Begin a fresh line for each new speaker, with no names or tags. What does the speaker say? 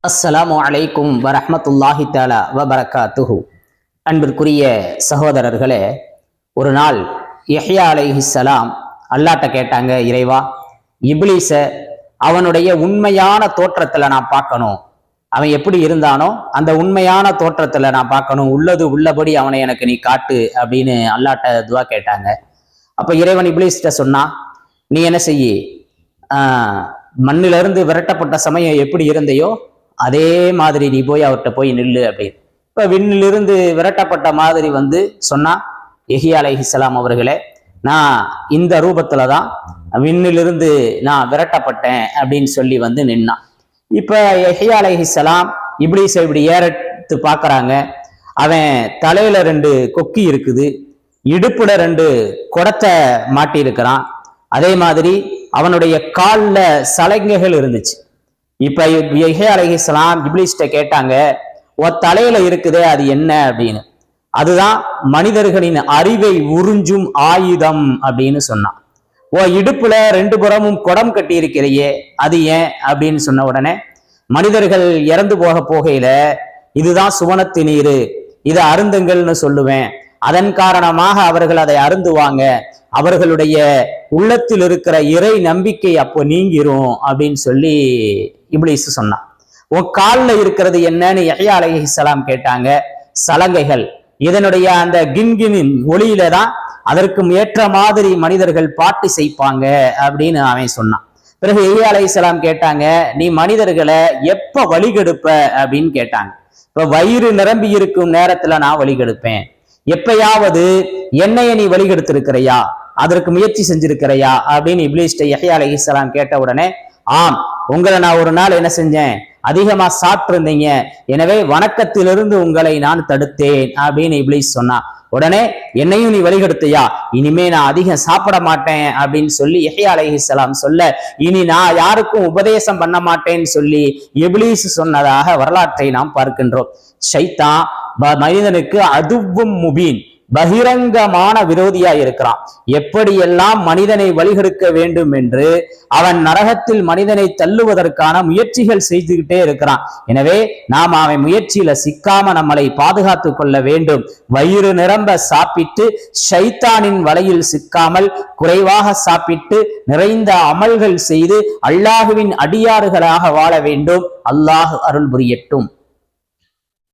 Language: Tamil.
அஸ்ஸலாமு அலைக்கும் வரஹ்மத்துல்லாஹி தஆலா வபரகாத்துஹு. அன்பிற்குரிய சகோதரர்களே, ஒரு நாள் யஹ்யா அலைஹிஸ்ஸலாம் அல்லாஹ்ட்ட கேட்டாங்க, இறைவா, இப்லீஸ அவனுடைய உண்மையான தோற்றத்துல நான் பார்க்கணும். அவன் எப்படி இருந்தானோ அந்த உண்மையான தோற்றத்துல நான் பார்க்கணும். உள்ளது உள்ளபடி அவனை எனக்கு நீ காட்டு அப்படின்னு அல்லாஹ்ட்ட துவா கேட்டாங்க. அப்ப இறைவன் இப்லீஸ்ட்ட சொன்னா, நீ என்ன செய்யி, மண்ணிலிருந்து விரட்டப்பட்ட சமயம் எப்படி இருந்தையோ அதே மாதிரி நீ போய் அவர்கிட்ட போய் நில்லு அப்படின்னு. இப்ப விண்ணிலிருந்து விரட்டப்பட்ட மாதிரி வந்து சொன்னா, யஹ்யா அலைஹிஸ்ஸலாம் அவர்களே, நான் இந்த ரூபத்துல தான் விண்ணிலிருந்து நான் விரட்டப்பட்டேன் அப்படின்னு சொல்லி வந்து நின்னான். இப்ப யஹ்யா அலைஹிஸ்ஸலாம் இப்லீஸை இப்படி ஏறத்து பாக்குறாங்க. அவன் தலையில 2 கொக்கி இருக்குது, இடுப்புல 2 குடத்தை மாட்டி இருக்கிறான். அதே மாதிரி அவனுடைய கால்ல சலங்கைகள் இருந்துச்சு. இப்ப யஹ்யா அலைஹிஸ்ஸலாம் இப்லீஸ்ட்ட கேட்டாங்க, உன் தலையில இருக்குதே அது என்ன அப்படின்னு. அதுதான் மனிதர்களின் அறிவை உறிஞ்சும் ஆயுதம் அப்படின்னு சொன்னான். உன் இடுப்புல 2 புறமும் குடம் கட்டி இருக்கிறையே அது ஏன் அப்படின்னு சொன்ன உடனே, மனிதர்கள் இறந்து போகையில இதுதான் சுவனத்து நீரு, இதை அருந்துங்கள்னு சொல்லுவேன், அதன் காரணமாக அவர்கள் அதை அருந்துவாங்க, அவர்களுடைய உள்ளத்தில் இருக்கிற இறை நம்பிக்கை அப்போ நீங்கிரும் அப்படின்னு சொல்லி இப்லீஸ் சொன்னான். உன் காலில் இருக்கிறது என்னன்னு யஹ்யா அலைஹிஸ்ஸலாம் கேட்டாங்க. சலங்கைகள். இதனுடைய அந்த கின்கினின் ஒளியில தான் அதற்கு ஏற்ற மாதிரி மனிதர்கள் பாட்டு செய்ப்பாங்க அப்படின்னு அவன் சொன்னான். பிறகு யஹ்யா அலைஹிஸ்ஸலாம் கேட்டாங்க, நீ மனிதர்களை எப்ப வழிகெடுப்ப அப்படின்னு கேட்டாங்க. இப்ப வயிறு நிரம்பி இருக்கும் நேரத்துல நான் வழிகெடுப்பேன். எப்பயாவது என்னைய நீ வழிகெடுத்திருக்கிறையா, அதற்கு முயற்சி செஞ்சிருக்கிறையா அப்படின்னு இப்லீஸ்ட்ட யஹ்யா அலைஹிஸ்ஸலாம் கேட்ட உடனே, ஆம், உங்களை நான் ஒரு நாள் என்ன செஞ்சேன், அதிகமா சாப்பிட்டிருந்தீங்க, எனவே வணக்கத்திலிருந்து உங்களை நான் தடுத்தேன் அப்படின்னு இப்லீஸ் சொன்னான். உடனே என்னையும் நீ வழிகெடுத்தியா, இனிமே நான் அதிகம் சாப்பிட மாட்டேன் அப்படின்னு சொல்லி யஹ்யா அலைஹிஸ்ஸலாம் சொல்ல, இனி நான் யாருக்கும் உபதேசம் பண்ண மாட்டேன்னு சொல்லி இப்லீஸ் சொன்னதாக வரலாற்றை நாம் பார்க்கின்றோம். ஷைத்தான் மனிதனுக்கு அதுவும் முபீன், பகிரங்கமான விரோதியா இருக்கிறான். எப்படியெல்லாம் மனிதனை வழிகெடுக்க வேண்டும் என்று அவன் நரகத்தில் மனிதனை தள்ளுவதற்கான முயற்சிகள் செய்துகிட்டே இருக்கிறான். எனவே நாம் அவன் முயற்சியில சிக்காம நம்மளை பாதுகாத்து கொள்ள வேண்டும். வயிறு நிரம்ப சாப்பிட்டு ஷைத்தானின் வலையில் சிக்காமல் குறைவாக சாப்பிட்டு நிறைந்த அமல்கள் செய்து அல்லாஹுவின் அடியாறுகளாக வாழ வேண்டும். அல்லாஹ் அருள் புரியட்டும்.